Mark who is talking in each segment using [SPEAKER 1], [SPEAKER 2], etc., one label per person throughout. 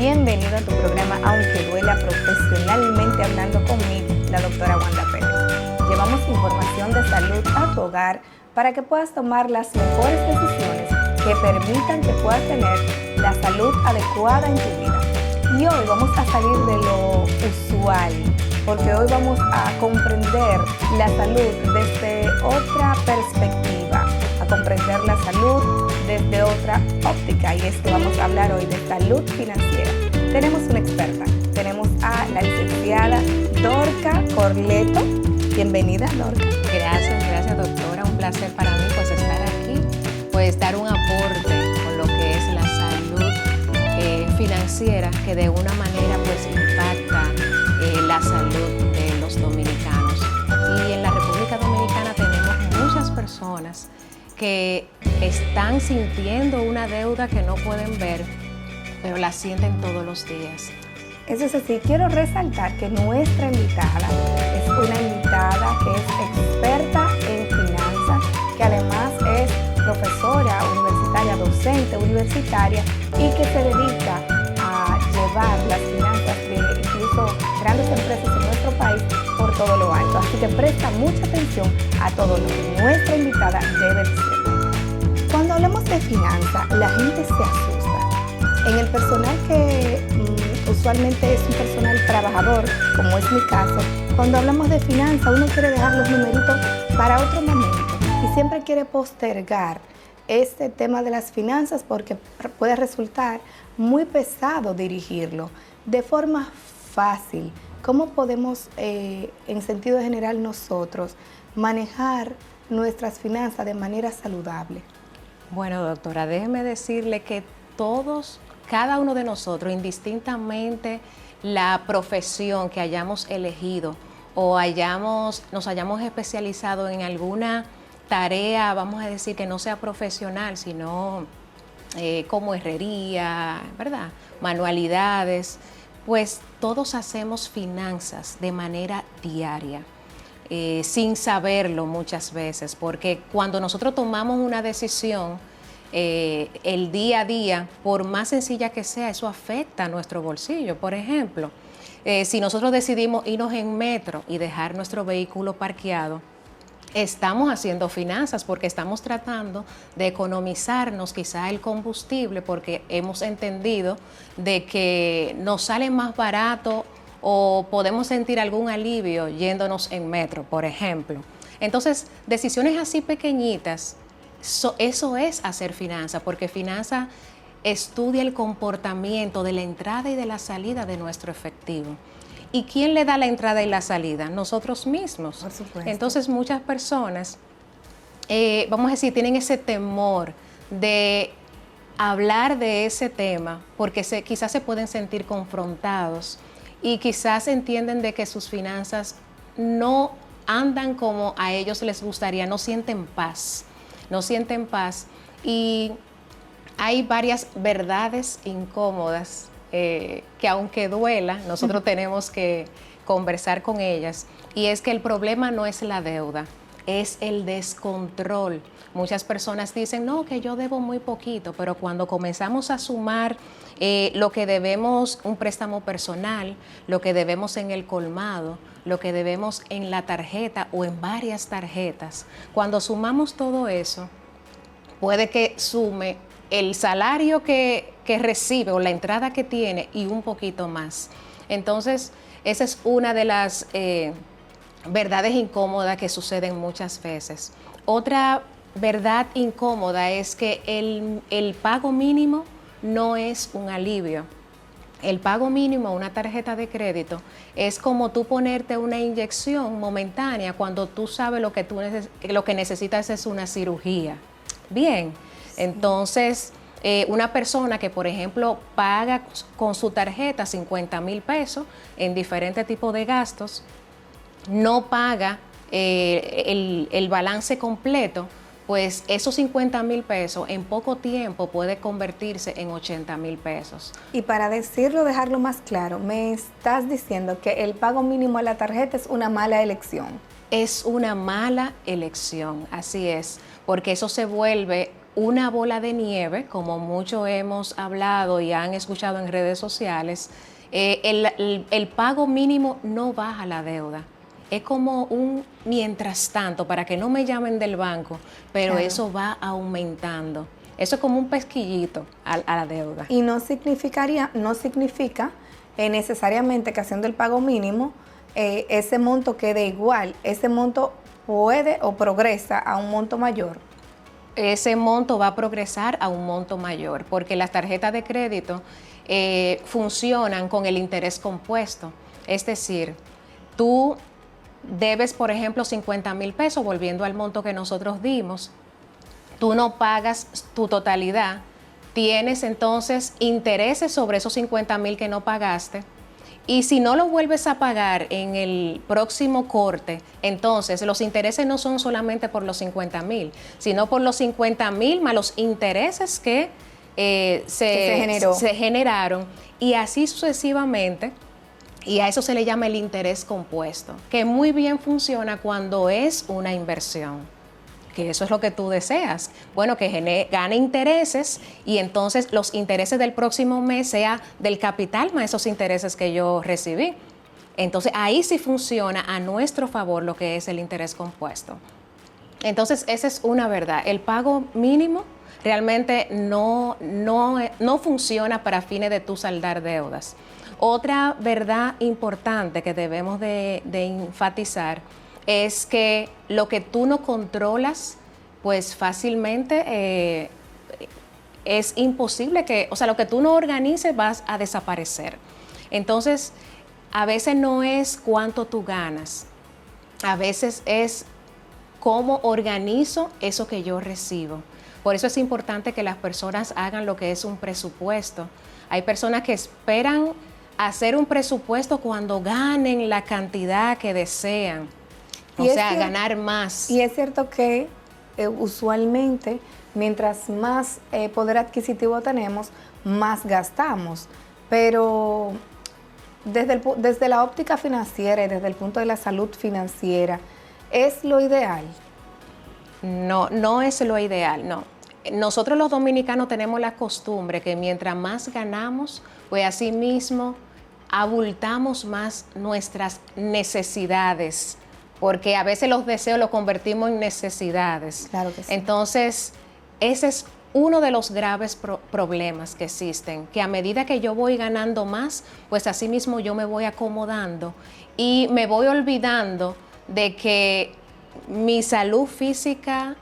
[SPEAKER 1] Bienvenido a tu programa Aunque Duela, profesionalmente hablando conmigo, la doctora Wanda Pérez. Llevamos información de salud a tu hogar para que puedas tomar las mejores decisiones que permitan que puedas tener la salud adecuada en tu vida. Y hoy vamos a salir de lo usual, porque hoy vamos a comprender la salud desde otra perspectiva, a comprender la salud desde otra óptica, y es que vamos a hablar hoy de salud financiera. Tenemos una experta, tenemos a la licenciada Dorca Corleto. Bienvenida, Dorca.
[SPEAKER 2] Gracias doctora, un placer para mí pues estar aquí, pues dar un aporte con lo que es la salud financiera, que de una manera pues impacta la salud de los dominicanos. Y en la República Dominicana tenemos muchas personas que están sintiendo una deuda que no pueden ver, pero la sienten todos los días.
[SPEAKER 1] Eso es así. Quiero resaltar que nuestra invitada es una invitada que es experta en finanzas, que además es profesora universitaria, docente universitaria, y que se dedica a llevar las finanzas de incluso grandes empresas en nuestro país por todo lo alto. Así que presta mucha atención a todo lo que nuestra invitada debe decir. Cuando hablamos de finanzas, la gente se asusta. En el personal que usualmente es un personal trabajador, como es mi caso, cuando hablamos de finanzas, uno quiere dejar los numeritos para otro momento y siempre quiere postergar este tema de las finanzas porque puede resultar muy pesado dirigirlo. De forma fácil, ¿cómo podemos, en sentido general, nosotros manejar nuestras finanzas de manera saludable?
[SPEAKER 2] Bueno, doctora, déjeme decirle que cada uno de nosotros, indistintamente la profesión que hayamos elegido o nos hayamos especializado en alguna tarea, vamos a decir que no sea profesional, sino como herrería, ¿verdad? Manualidades, pues todos hacemos finanzas de manera diaria, sin saberlo muchas veces, porque cuando nosotros tomamos una decisión, el día a día, por más sencilla que sea, eso afecta a nuestro bolsillo. Por ejemplo, si nosotros decidimos irnos en metro y dejar nuestro vehículo parqueado, estamos haciendo finanzas porque estamos tratando de economizarnos quizá el combustible, porque hemos entendido de que nos sale más barato o podemos sentir algún alivio yéndonos en metro, por ejemplo. Entonces, decisiones así pequeñitas, eso es hacer finanzas, porque finanzas estudia el comportamiento de la entrada y de la salida de nuestro efectivo. ¿Y quién le da la entrada y la salida? Nosotros mismos.
[SPEAKER 1] Por supuesto.
[SPEAKER 2] Entonces, muchas personas, vamos a decir, tienen ese temor de hablar de ese tema porque quizás se pueden sentir confrontados y quizás entienden de que sus finanzas no andan como a ellos les gustaría, no sienten paz. Y hay varias verdades incómodas que aunque duela, nosotros tenemos que conversar con ellas, y es que el problema no es la deuda, es el descontrol. Muchas personas dicen, no, que yo debo muy poquito, pero cuando comenzamos a sumar lo que debemos, un préstamo personal, lo que debemos en el colmado, lo que debemos en la tarjeta o en varias tarjetas, cuando sumamos todo eso, puede que sume el salario que recibe o la entrada que tiene y un poquito más. Entonces, esa es una de las verdades incómodas que suceden muchas veces. Otra verdad incómoda es que el pago mínimo no es un alivio. El pago mínimo, una tarjeta de crédito, es como tú ponerte una inyección momentánea cuando tú sabes lo que necesitas es una cirugía. Bien, sí. Entonces, una persona que, por ejemplo, paga con su tarjeta 50,000 pesos en diferentes tipos de gastos, no paga el balance completo, pues esos 50,000 pesos en poco tiempo puede convertirse en 80,000 pesos.
[SPEAKER 1] Y para dejarlo más claro, me estás diciendo que el pago mínimo a la tarjeta es una mala elección.
[SPEAKER 2] Es una mala elección, así es, porque eso se vuelve una bola de nieve, como mucho hemos hablado y han escuchado en redes sociales. El pago mínimo no baja la deuda. Es como un mientras tanto, para que no me llamen del banco, pero
[SPEAKER 1] Claro.
[SPEAKER 2] eso va aumentando. Eso es como un pesquillito a la deuda.
[SPEAKER 1] Y no significa necesariamente que haciendo el pago mínimo, ese monto quede igual. Ese monto puede o progresa a un monto mayor.
[SPEAKER 2] Ese monto va a progresar a un monto mayor, porque las tarjetas de crédito funcionan con el interés compuesto. Es decir, tú debes, por ejemplo, 50,000 pesos, volviendo al monto que nosotros dimos, tú no pagas tu totalidad, tienes entonces intereses sobre esos 50,000 que no pagaste, y si no lo vuelves a pagar en el próximo corte, entonces los intereses no son solamente por los 50,000, sino por los 50,000 más los intereses que se generaron, y así sucesivamente. Y a eso se le llama el interés compuesto, que muy bien funciona cuando es una inversión, que eso es lo que tú deseas. Bueno, que gane intereses, y entonces los intereses del próximo mes sea del capital más esos intereses que yo recibí. Entonces ahí sí funciona a nuestro favor lo que es el interés compuesto. Entonces esa es una verdad. El pago mínimo realmente no funciona para fines de tú saldar deudas. Otra verdad importante que debemos de enfatizar es que lo que tú no controlas, pues fácilmente es imposible lo que tú no organices vas a desaparecer. Entonces, a veces no es cuánto tú ganas, a veces es cómo organizo eso que yo recibo. Por eso es importante que las personas hagan lo que es un presupuesto. Hay personas que esperan hacer un presupuesto cuando ganen la cantidad que desean, ganar más.
[SPEAKER 1] Y es cierto que usualmente, mientras más poder adquisitivo tenemos, más gastamos. Pero desde la óptica financiera y desde el punto de la salud financiera, ¿es lo ideal?
[SPEAKER 2] No, no es lo ideal, no. Nosotros los dominicanos tenemos la costumbre que mientras más ganamos, pues así mismo abultamos más nuestras necesidades, porque a veces los deseos los convertimos en necesidades.
[SPEAKER 1] Claro que sí.
[SPEAKER 2] Entonces, ese es uno de los graves problemas que existen, que a medida que yo voy ganando más, pues así mismo yo me voy acomodando y me voy olvidando de que mi salud física,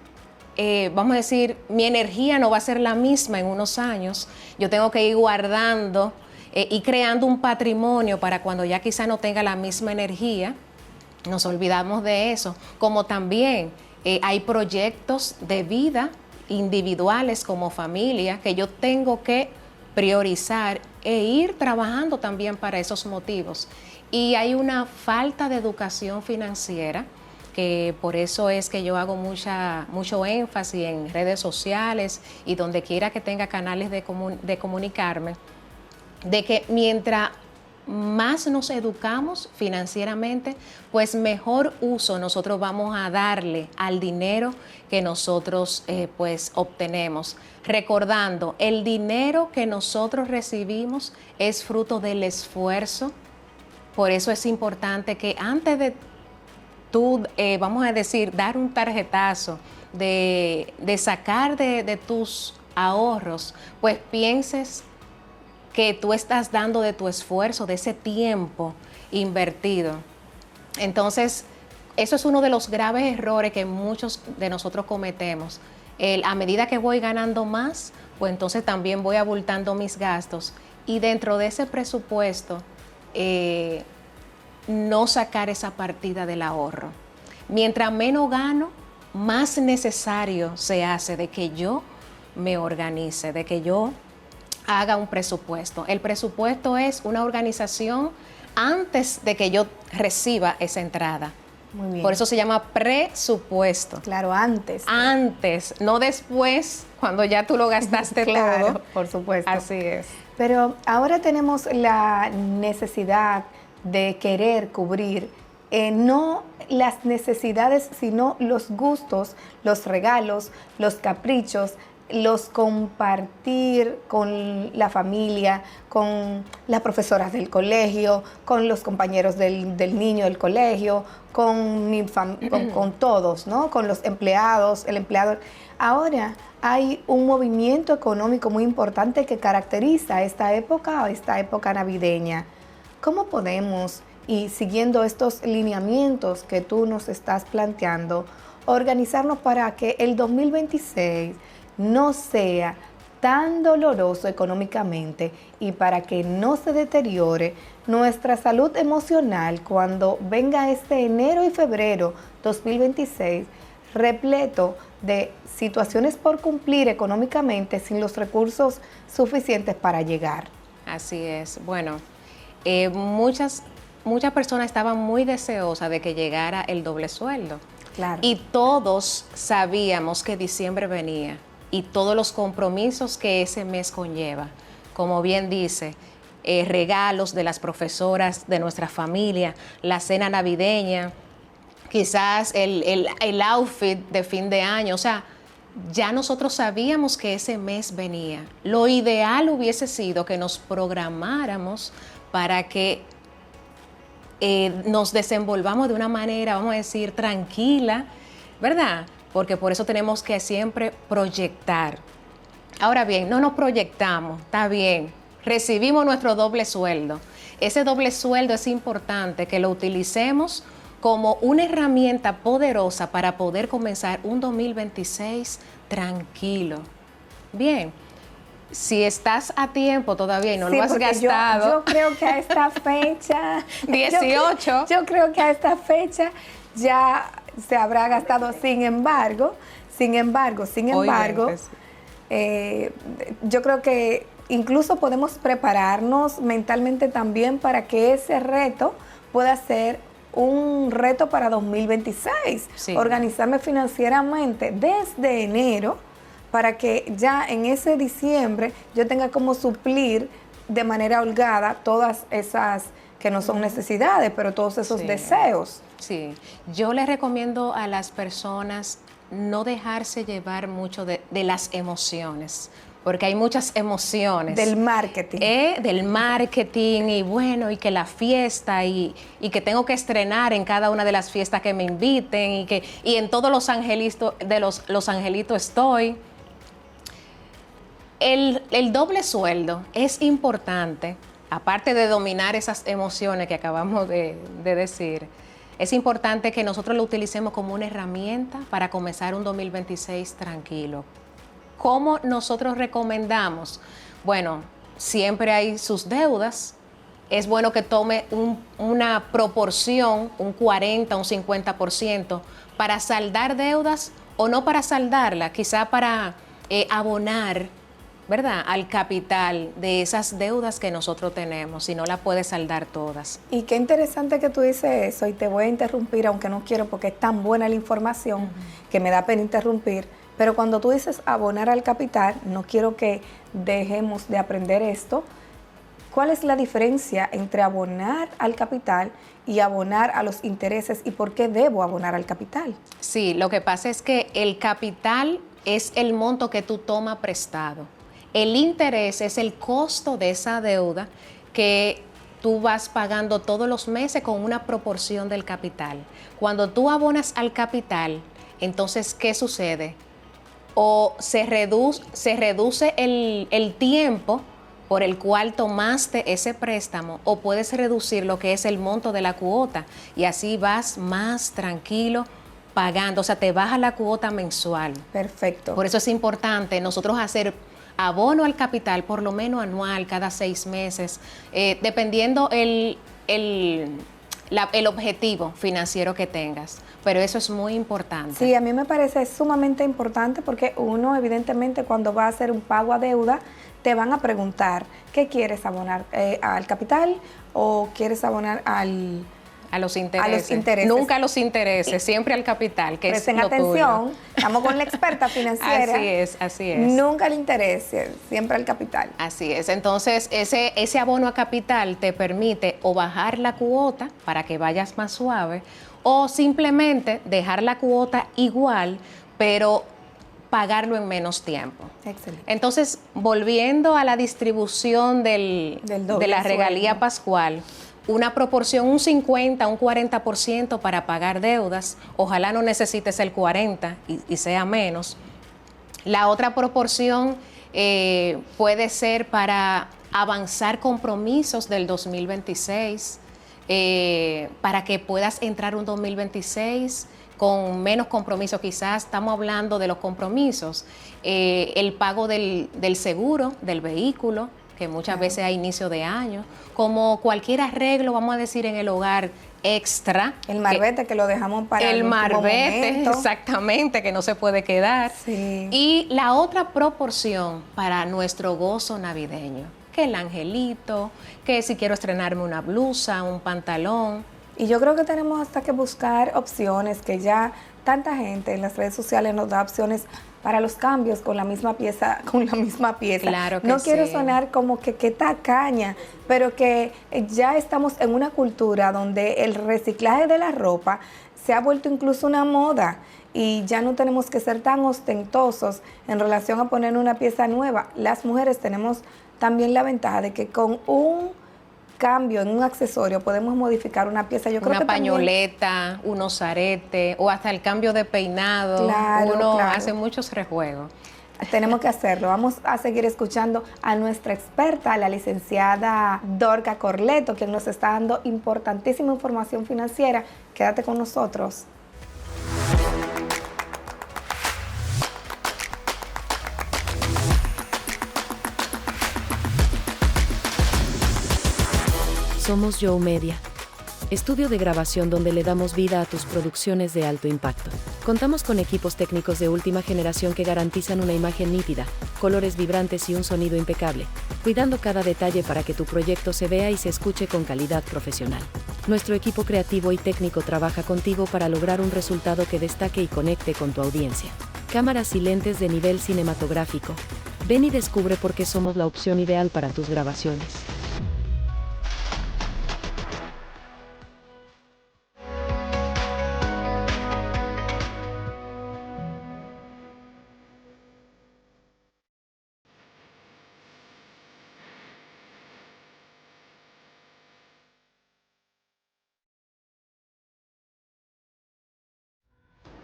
[SPEAKER 2] vamos a decir, mi energía no va a ser la misma en unos años. Yo tengo que ir guardando y creando un patrimonio para cuando ya quizá no tenga la misma energía. Nos olvidamos de eso. Como también hay proyectos de vida individuales como familia que yo tengo que priorizar e ir trabajando también para esos motivos. Y hay una falta de educación financiera, que por eso es que yo hago mucho énfasis en redes sociales y donde quiera que tenga canales de comunicarme, de que mientras más nos educamos financieramente, pues mejor uso nosotros vamos a darle al dinero que nosotros pues obtenemos. Recordando, el dinero que nosotros recibimos es fruto del esfuerzo. Por eso es importante que antes de tú, vamos a decir, dar un tarjetazo, de sacar de tus ahorros, pues pienses que tú estás dando de tu esfuerzo, de ese tiempo invertido. Entonces, eso es uno de los graves errores que muchos de nosotros cometemos. A medida que voy ganando más, pues entonces también voy abultando mis gastos. Y dentro de ese presupuesto, no sacar esa partida del ahorro. Mientras menos gano, más necesario se hace de que yo me organice, de que yo haga un presupuesto. El presupuesto es una organización antes de que yo reciba esa entrada.
[SPEAKER 1] Muy bien.
[SPEAKER 2] Por eso se llama presupuesto.
[SPEAKER 1] Claro, antes.
[SPEAKER 2] Antes, no después, cuando ya tú lo gastaste
[SPEAKER 1] Claro,
[SPEAKER 2] todo.
[SPEAKER 1] por supuesto.
[SPEAKER 2] Así es.
[SPEAKER 1] Pero ahora tenemos la necesidad de querer cubrir no las necesidades, sino los gustos, los regalos, los caprichos los compartir con la familia, con las profesoras del colegio, con los compañeros del niño del colegio, con todos, ¿no? Con los empleados, el empleador. Ahora hay un movimiento económico muy importante que caracteriza esta época navideña. ¿Cómo podemos, y siguiendo estos lineamientos que tú nos estás planteando, organizarnos para que el 2026 no sea tan doloroso económicamente y para que no se deteriore nuestra salud emocional cuando venga este enero y febrero 2026 repleto de situaciones por cumplir económicamente sin los recursos suficientes para llegar?
[SPEAKER 2] Así es. Bueno, muchas personas estaban muy deseosas de que llegara el doble sueldo.
[SPEAKER 1] Claro.
[SPEAKER 2] Y todos sabíamos que diciembre venía y todos los compromisos que ese mes conlleva. Como bien dice, regalos de las profesoras, de nuestra familia, la cena navideña, quizás el outfit de fin de año. O sea, ya nosotros sabíamos que ese mes venía. Lo ideal hubiese sido que nos programáramos para que nos desenvolvamos de una manera, vamos a decir, tranquila, ¿verdad? Porque por eso tenemos que siempre proyectar. Ahora bien, no nos proyectamos, está bien, recibimos nuestro doble sueldo. Ese doble sueldo es importante que lo utilicemos como una herramienta poderosa para poder comenzar un 2026 tranquilo. Bien, si estás a tiempo todavía y no lo has gastado.
[SPEAKER 1] Yo creo que a esta fecha
[SPEAKER 2] 18.
[SPEAKER 1] Yo creo que a esta fecha ya se habrá gastado. Sin embargo, yo creo que incluso podemos prepararnos mentalmente también para que ese reto pueda ser un reto para 2026.
[SPEAKER 2] Sí.
[SPEAKER 1] Organizarme financieramente desde enero para que ya en ese diciembre yo tenga como suplir de manera holgada todas esas que no son necesidades, pero todos esos deseos.
[SPEAKER 2] Sí, yo les recomiendo a las personas no dejarse llevar mucho de las emociones, porque hay muchas emociones.
[SPEAKER 1] Del marketing.
[SPEAKER 2] Del marketing, y bueno, y que la fiesta, y que tengo que estrenar en cada una de las fiestas que me inviten, y en todos los angelitos, los angelitos estoy. El doble sueldo es importante, aparte de dominar esas emociones que acabamos de decir. Es importante que nosotros lo utilicemos como una herramienta para comenzar un 2026 tranquilo. ¿Cómo nosotros recomendamos? Bueno, siempre hay sus deudas. Es bueno que tome una proporción, un 40, un 50%, para saldar deudas o no para saldarla, quizá para abonar, ¿verdad?, al capital de esas deudas que nosotros tenemos, si no la puedes saldar todas.
[SPEAKER 1] Y qué interesante que tú dices eso, y te voy a interrumpir, aunque no quiero porque es tan buena la información que me da pena interrumpir, pero cuando tú dices abonar al capital, no quiero que dejemos de aprender esto. ¿Cuál es la diferencia entre abonar al capital y abonar a los intereses, y por qué debo abonar al capital?
[SPEAKER 2] Sí, lo que pasa es que el capital es el monto que tú tomas prestado. El interés es el costo de esa deuda que tú vas pagando todos los meses con una proporción del capital. Cuando tú abonas al capital, entonces, ¿qué sucede? O se reduce el tiempo por el cual tomaste ese préstamo, o puedes reducir lo que es el monto de la cuota, y así vas más tranquilo pagando, o sea, te baja la cuota mensual.
[SPEAKER 1] Perfecto.
[SPEAKER 2] Por eso es importante nosotros hacer abono al capital, por lo menos anual, cada 6 meses, dependiendo el objetivo financiero que tengas. Pero eso es muy importante.
[SPEAKER 1] Sí, a mí me parece sumamente importante porque uno, evidentemente, cuando va a hacer un pago a deuda, te van a preguntar, ¿qué quieres abonar? ¿Al capital o quieres abonar a los intereses?
[SPEAKER 2] Nunca a los intereses, siempre al capital, que
[SPEAKER 1] presten
[SPEAKER 2] es lo
[SPEAKER 1] atención,
[SPEAKER 2] tuyo.
[SPEAKER 1] Estamos con la experta financiera.
[SPEAKER 2] Así es.
[SPEAKER 1] Nunca al interés, siempre al capital.
[SPEAKER 2] Así es. Entonces, ese abono a capital te permite o bajar la cuota para que vayas más suave, o simplemente dejar la cuota igual, pero pagarlo en menos tiempo.
[SPEAKER 1] Excelente.
[SPEAKER 2] Entonces, volviendo a la distribución de la regalía pascual, una proporción, un 50, un 40% para pagar deudas, ojalá no necesites el 40 y sea menos. La otra proporción puede ser para avanzar compromisos del 2026, para que puedas entrar un 2026 con menos compromisos. Quizás estamos hablando de los compromisos, el pago del seguro del vehículo, que muchas veces a inicio de año, como cualquier arreglo, vamos a decir, en el hogar extra.
[SPEAKER 1] El marbete que lo dejamos para
[SPEAKER 2] el marbete, momento. Exactamente, que no se puede quedar.
[SPEAKER 1] Sí.
[SPEAKER 2] Y la otra proporción para nuestro gozo navideño, que el angelito, que si quiero estrenarme una blusa, un pantalón.
[SPEAKER 1] Y yo creo que tenemos hasta que buscar opciones, que ya tanta gente en las redes sociales nos da opciones para los cambios con la misma pieza,
[SPEAKER 2] Claro que
[SPEAKER 1] no
[SPEAKER 2] sí.
[SPEAKER 1] quiero sonar como que tacaña, pero que ya estamos en una cultura donde el reciclaje de la ropa se ha vuelto incluso una moda y ya no tenemos que ser tan ostentosos en relación a poner una pieza nueva. Las mujeres tenemos también la ventaja de que con un cambio en un accesorio podemos modificar una pieza. Yo creo
[SPEAKER 2] una
[SPEAKER 1] que
[SPEAKER 2] pañoleta, unos aretes o hasta el cambio de peinado. Uno hace muchos rejuegos.
[SPEAKER 1] Tenemos que hacerlo. Vamos a seguir escuchando a nuestra experta, la licenciada Dorca Corleto, quien nos está dando importantísima información financiera. Quédate con nosotros.
[SPEAKER 3] Somos Joe Media, estudio de grabación donde le damos vida a tus producciones de alto impacto. Contamos con equipos técnicos de última generación que garantizan una imagen nítida, colores vibrantes y un sonido impecable, cuidando cada detalle para que tu proyecto se vea y se escuche con calidad profesional. Nuestro equipo creativo y técnico trabaja contigo para lograr un resultado que destaque y conecte con tu audiencia. Cámaras y lentes de nivel cinematográfico. Ven y descubre por qué somos la opción ideal para tus grabaciones.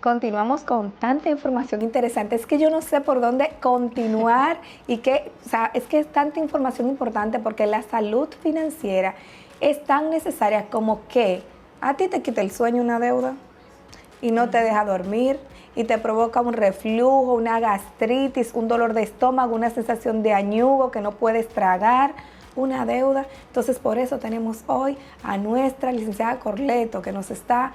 [SPEAKER 1] Continuamos con tanta información interesante. Es que yo no sé por dónde continuar y que, o sea, es que es tanta información importante porque la salud financiera es tan necesaria como que a ti te quita el sueño una deuda y no te deja dormir y te provoca un reflujo, una gastritis, un dolor de estómago, una sensación de añugo que no puedes tragar, una deuda. Entonces, por eso tenemos hoy a nuestra licenciada Corleto que nos está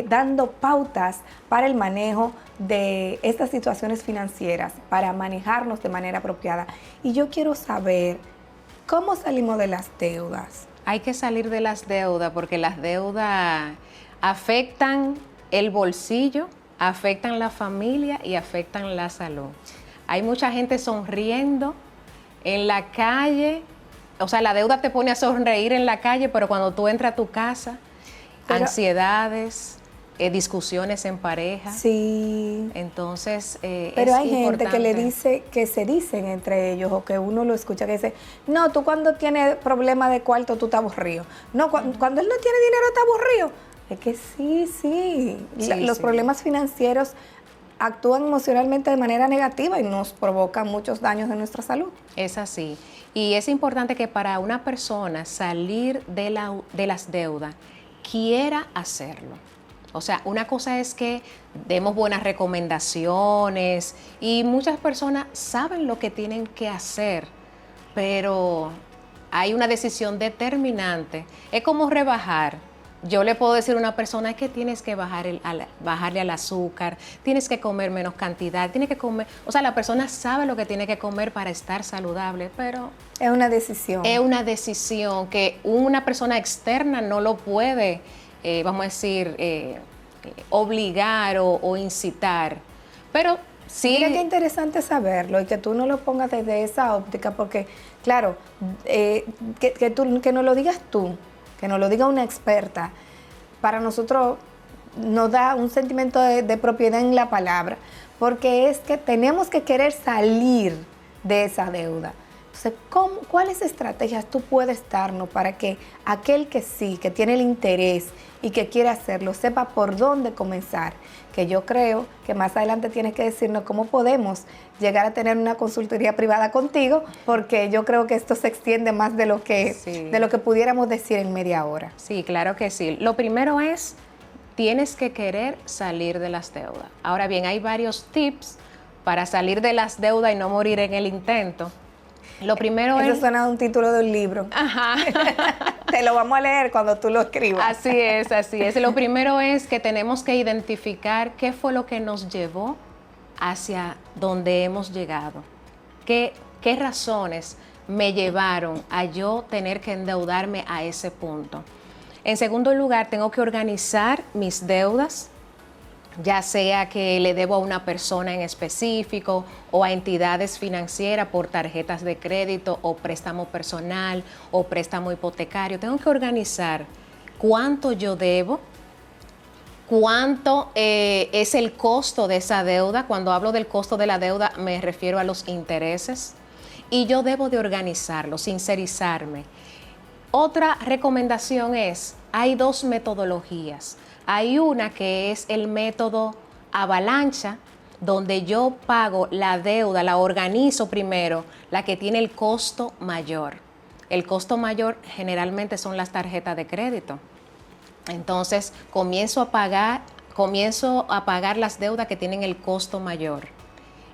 [SPEAKER 1] dando pautas para el manejo de estas situaciones financieras, para manejarnos de manera apropiada. Y yo quiero saber, ¿cómo salimos de las deudas?
[SPEAKER 2] Hay que salir de las deudas porque las deudas afectan el bolsillo, afectan la familia y afectan la salud. Hay mucha gente sonriendo en la calle, o sea, la deuda te pone a sonreír en la calle, pero cuando tú entras a tu casa, ansiedades, discusiones en pareja.
[SPEAKER 1] Sí.
[SPEAKER 2] Entonces,
[SPEAKER 1] pero hay gente que le dice, que se dicen entre ellos, o que uno lo escucha que dice, no, tú cuando tienes problemas de cuarto, tú estás aburrido. No, cuando él no tiene dinero, está aburrido. Es que sí. Los problemas financieros actúan emocionalmente de manera negativa y nos provocan muchos daños en nuestra salud.
[SPEAKER 2] Es así. Y es importante que para una persona salir de las deudas, quiera hacerlo. O sea, una cosa es que demos buenas recomendaciones y muchas personas saben lo que tienen que hacer, pero hay una decisión determinante. Es como rebajar. Yo le puedo decir a una persona que tienes que bajarle al azúcar, tienes que comer menos cantidad, tienes que comer, o sea, la persona sabe lo que tiene que comer para estar saludable, pero
[SPEAKER 1] es una decisión.
[SPEAKER 2] Es una decisión que una persona externa no lo puede, vamos a decir, obligar o incitar. Pero sí.
[SPEAKER 1] Mira qué interesante saberlo y que tú no lo pongas desde esa óptica, porque, claro, que no lo digas tú, que nos lo diga una experta, para nosotros nos da un sentimiento de propiedad en la palabra, porque es que tenemos que querer salir de esa deuda. Entonces, ¿cuáles estrategias tú puedes darnos para que aquel que sí, que tiene el interés y que quiere hacerlo, sepa por dónde comenzar? Que yo creo que más adelante tienes que decirnos cómo podemos llegar a tener una consultoría privada contigo, porque yo creo que esto se extiende más de lo que, de lo que pudiéramos decir en media hora.
[SPEAKER 2] Sí, claro que sí. Lo primero es, tienes que querer salir de las deudas. Ahora bien, hay varios tips para salir de las deudas y no morir en el intento. Lo primero es...
[SPEAKER 1] Eso suena a un título de un libro.
[SPEAKER 2] Ajá.
[SPEAKER 1] Te lo vamos a leer cuando tú lo escribas.
[SPEAKER 2] Así es, así es. Lo primero es que tenemos que identificar qué fue lo que nos llevó hacia donde hemos llegado. ¿Qué razones me llevaron a yo tener que endeudarme a ese punto? En segundo lugar, tengo que organizar mis deudas, ya sea que le debo a una persona en específico o a entidades financieras por tarjetas de crédito o préstamo personal o préstamo hipotecario. Tengo que organizar cuánto yo debo, cuánto es el costo de esa deuda. Cuando hablo del costo de la deuda me refiero a los intereses, y yo debo de organizarlo, sincerizarme. Otra recomendación es, hay dos metodologías. Hay una que es el método avalancha, donde yo pago la deuda, la organizo primero, la que tiene el costo mayor. El costo mayor generalmente son las tarjetas de crédito. Entonces comienzo a pagar las deudas que tienen el costo mayor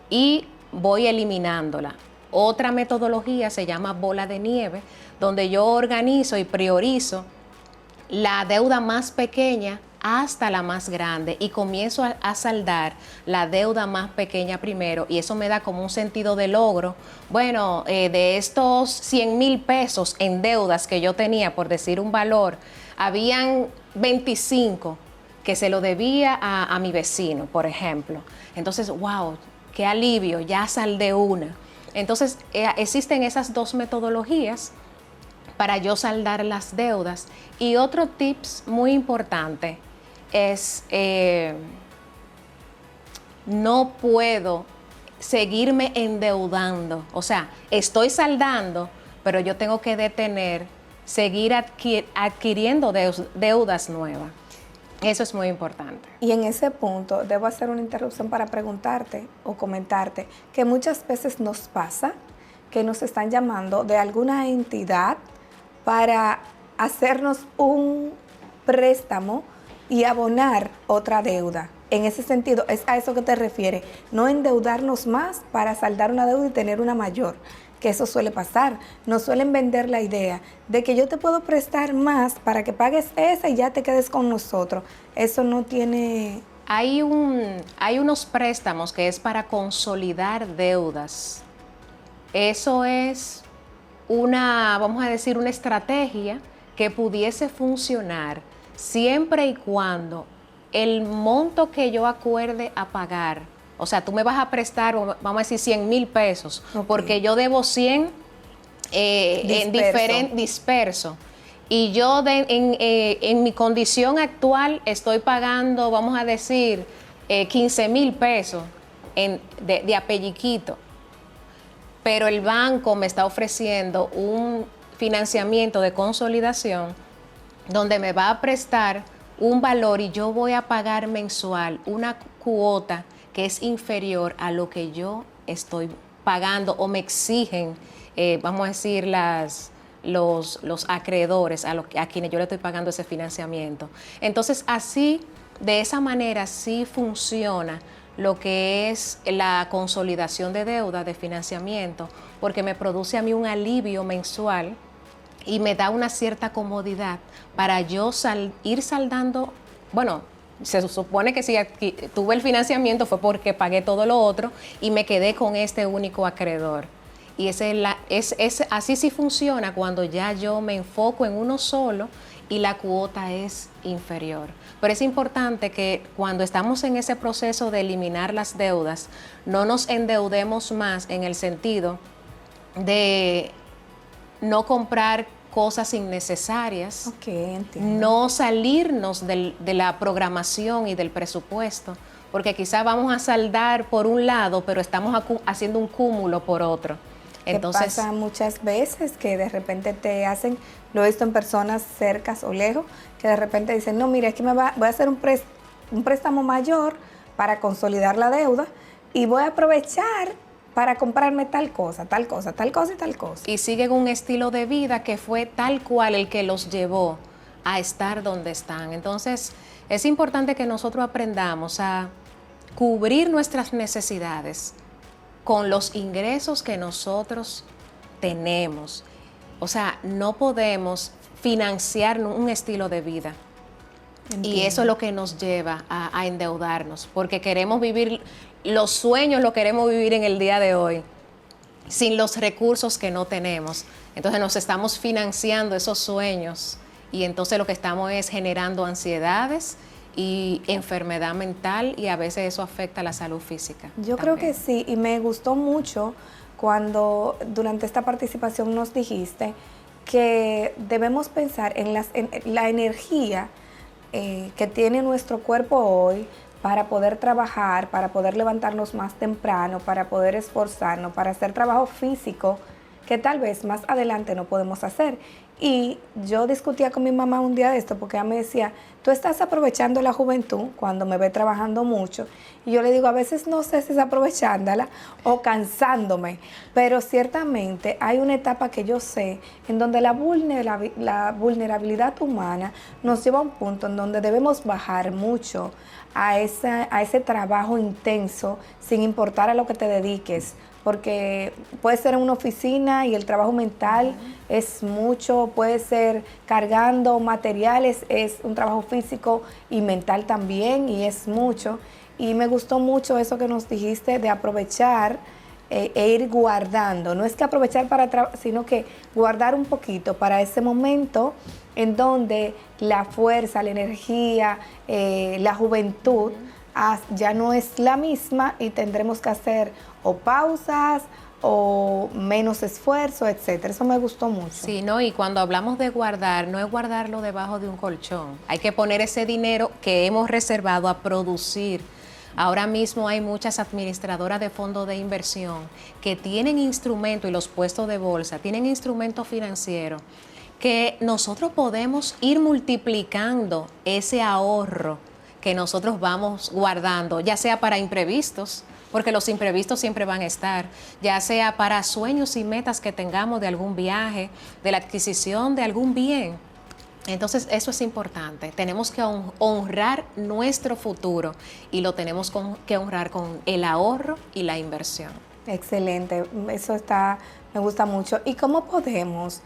[SPEAKER 2] y voy eliminándola. Otra metodología se llama bola de nieve, donde yo organizo y priorizo la deuda más pequeña hasta la más grande y comienzo a saldar la deuda más pequeña primero, y eso me da como un sentido de logro. Bueno, de estos 100,000 pesos en deudas que yo tenía, por decir un valor, habían 25 que se lo debía a mi vecino, por ejemplo. Entonces, wow, qué alivio, ya saldé una. Entonces, existen esas dos metodologías para yo saldar las deudas. Y otro tips muy importante es, no puedo seguirme endeudando. O sea, estoy saldando, pero yo tengo que detener, seguir adquiriendo deudas nuevas. Eso es muy importante.
[SPEAKER 1] Y en ese punto debo hacer una interrupción para preguntarte o comentarte que muchas veces nos pasa que nos están llamando de alguna entidad para hacernos un préstamo y abonar otra deuda. En ese sentido, es a eso que te refieres, no endeudarnos más para saldar una deuda y tener una mayor, que eso suele pasar. Nos suelen vender la idea de que yo te puedo prestar más para que pagues esa y ya te quedes con nosotros. Eso no tiene...
[SPEAKER 2] Hay unos préstamos que es para consolidar deudas. Eso es vamos a decir, una estrategia que pudiese funcionar siempre y cuando el monto que yo acuerde a pagar, o sea, tú me vas a prestar, vamos a decir, 100,000 pesos, okay, porque yo debo 100 disperso. Y yo en mi condición actual estoy pagando, vamos a decir, 15,000 pesos de apelliquito. Pero el banco me está ofreciendo un financiamiento de consolidación donde me va a prestar un valor y yo voy a pagar mensual una cuota que es inferior a lo que yo estoy pagando o me exigen, vamos a decir, los acreedores a quienes yo le estoy pagando ese financiamiento. Entonces, así, de esa manera, sí funciona lo que es la consolidación de deuda, de financiamiento, porque me produce a mí un alivio mensual y me da una cierta comodidad para yo ir saldando. Bueno, se supone que si tuve el financiamiento fue porque pagué todo lo otro y me quedé con este único acreedor. Y así sí funciona cuando ya yo me enfoco en uno solo y la cuota es inferior. Pero es importante que cuando estamos en ese proceso de eliminar las deudas, no nos endeudemos más en el sentido de no comprar cosas innecesarias,
[SPEAKER 1] okay, entiendo,
[SPEAKER 2] no salirnos de la programación y del presupuesto, porque quizá vamos a saldar por un lado, pero estamos haciendo un cúmulo por otro. Entonces,
[SPEAKER 1] que pasa muchas veces que de repente te hacen, lo he visto en personas cercas o lejos, que de repente dicen, no, mira, es que voy a hacer un préstamo mayor para consolidar la deuda y voy a aprovechar para comprarme tal cosa, tal cosa, tal cosa y tal cosa.
[SPEAKER 2] Y siguen un estilo de vida que fue tal cual el que los llevó a estar donde están. Entonces, es importante que nosotros aprendamos a cubrir nuestras necesidades con los ingresos que nosotros tenemos. O sea, no podemos financiar un estilo de vida. Entiendo. Y eso es lo que nos lleva a endeudarnos, porque queremos vivir los sueños, lo queremos vivir en el día de hoy, sin los recursos que no tenemos. Entonces nos estamos financiando esos sueños y entonces lo que estamos es generando ansiedades y enfermedad mental, y a veces eso afecta a la salud física.
[SPEAKER 1] Yo creo que sí, y me gustó mucho cuando durante esta participación nos dijiste que debemos pensar en la energía que tiene nuestro cuerpo hoy para poder trabajar, para poder levantarnos más temprano, para poder esforzarnos, para hacer trabajo físico que tal vez más adelante no podemos hacer. Y yo discutía con mi mamá un día de esto porque ella me decía, tú estás aprovechando la juventud cuando me ve trabajando mucho. Y yo le digo, a veces no sé si es aprovechándola o cansándome, pero ciertamente hay una etapa que yo sé en donde la vulnerabilidad humana nos lleva a un punto en donde debemos bajar mucho a ese trabajo intenso sin importar a lo que te dediques, porque puede ser en una oficina y el trabajo mental es mucho, puede ser cargando materiales, es un trabajo físico y mental también, y es mucho. Y me gustó mucho eso que nos dijiste de aprovechar e ir guardando. No es que aprovechar sino que guardar un poquito para ese momento en donde la fuerza, la energía, la juventud ya no es la misma y tendremos que hacer o pausas o menos esfuerzo, etcétera. Eso me gustó mucho.
[SPEAKER 2] Sí, ¿no? Y cuando hablamos de guardar, no es guardarlo debajo de un colchón. Hay que poner ese dinero que hemos reservado a producir. Ahora mismo hay muchas administradoras de fondos de inversión que tienen instrumentos, y los puestos de bolsa tienen instrumentos financieros que nosotros podemos ir multiplicando ese ahorro que nosotros vamos guardando, ya sea para imprevistos, porque los imprevistos siempre van a estar, ya sea para sueños y metas que tengamos de algún viaje, de la adquisición de algún bien. Entonces eso es importante, tenemos que honrar nuestro futuro y lo tenemos que honrar con el ahorro y la inversión.
[SPEAKER 1] Excelente, eso me gusta mucho. ¿Y cómo podemos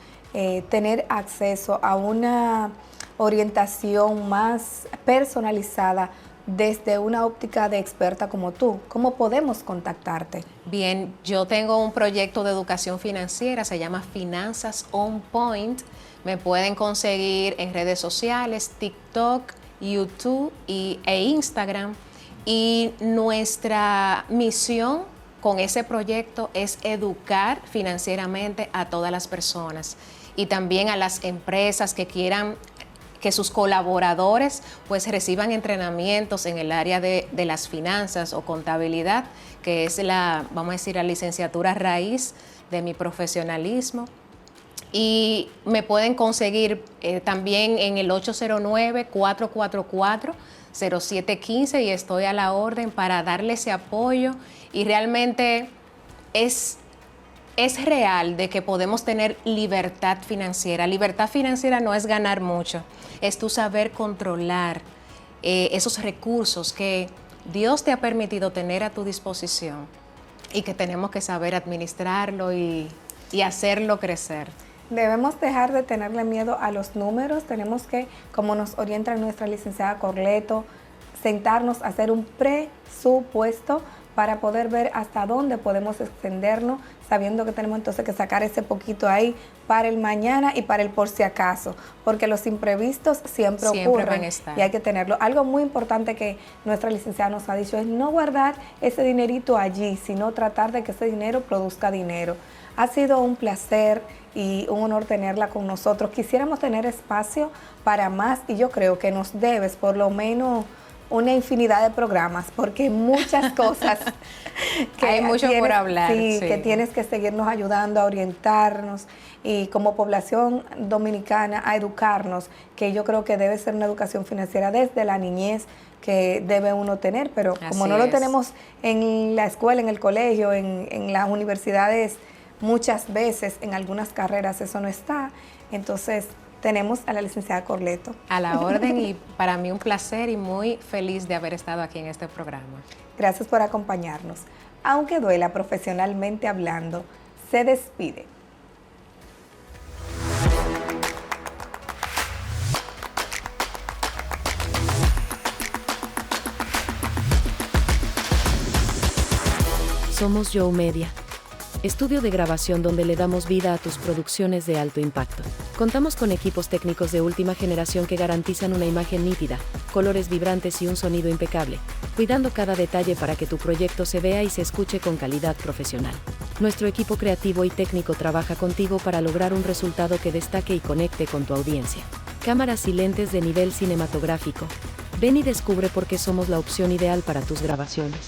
[SPEAKER 1] tener acceso a una orientación más personalizada desde una óptica de experta como tú? ¿Cómo podemos contactarte?
[SPEAKER 2] Bien, yo tengo un proyecto de educación financiera, se llama Finanzas On Point. Me pueden conseguir en redes sociales, TikTok, YouTube e Instagram. Y nuestra misión con ese proyecto es educar financieramente a todas las personas y también a las empresas que quieran que sus colaboradores pues reciban entrenamientos en el área de las finanzas o contabilidad, que es vamos a decir, la licenciatura raíz de mi profesionalismo. Y me pueden conseguir también en el 809-444-0715 y estoy a la orden para darle ese apoyo. Y realmente es real de que podemos tener libertad financiera. Libertad financiera no es ganar mucho, es tú saber controlar esos recursos que Dios te ha permitido tener a tu disposición y que tenemos que saber administrarlo y hacerlo crecer.
[SPEAKER 1] Debemos dejar de tenerle miedo a los números, tenemos que, como nos orienta nuestra licenciada Corleto, sentarnos a hacer un presupuesto para poder ver hasta dónde podemos extendernos, sabiendo que tenemos entonces que sacar ese poquito ahí para el mañana y para el por si acaso, porque los imprevistos siempre ocurren
[SPEAKER 2] van a estar.
[SPEAKER 1] Y hay que tenerlo. Algo muy importante que nuestra licenciada nos ha dicho es no guardar ese dinerito allí, sino tratar de que ese dinero produzca dinero. Ha sido un placer y un honor tenerla con nosotros. Quisiéramos tener espacio para más y yo creo que nos debes por lo menos una infinidad de programas, porque muchas cosas que
[SPEAKER 2] hay mucho por hablar.
[SPEAKER 1] Sí, que tienes que seguirnos ayudando a orientarnos y como población dominicana a educarnos, que yo creo que debe ser una educación financiera desde la niñez que debe uno tener, pero como no lo tenemos en la escuela, en el colegio, en las universidades, muchas veces en algunas carreras eso no está, entonces tenemos a la licenciada Corleto.
[SPEAKER 2] A la orden, y para mí un placer y muy feliz de haber estado aquí en este programa.
[SPEAKER 1] Gracias por acompañarnos. Aunque duela, profesionalmente hablando, se despide.
[SPEAKER 3] Somos Joe Media, estudio de grabación donde le damos vida a tus producciones de alto impacto. Contamos con equipos técnicos de última generación que garantizan una imagen nítida, colores vibrantes y un sonido impecable, cuidando cada detalle para que tu proyecto se vea y se escuche con calidad profesional. Nuestro equipo creativo y técnico trabaja contigo para lograr un resultado que destaque y conecte con tu audiencia. Cámaras y lentes de nivel cinematográfico. Ven y descubre por qué somos la opción ideal para tus grabaciones.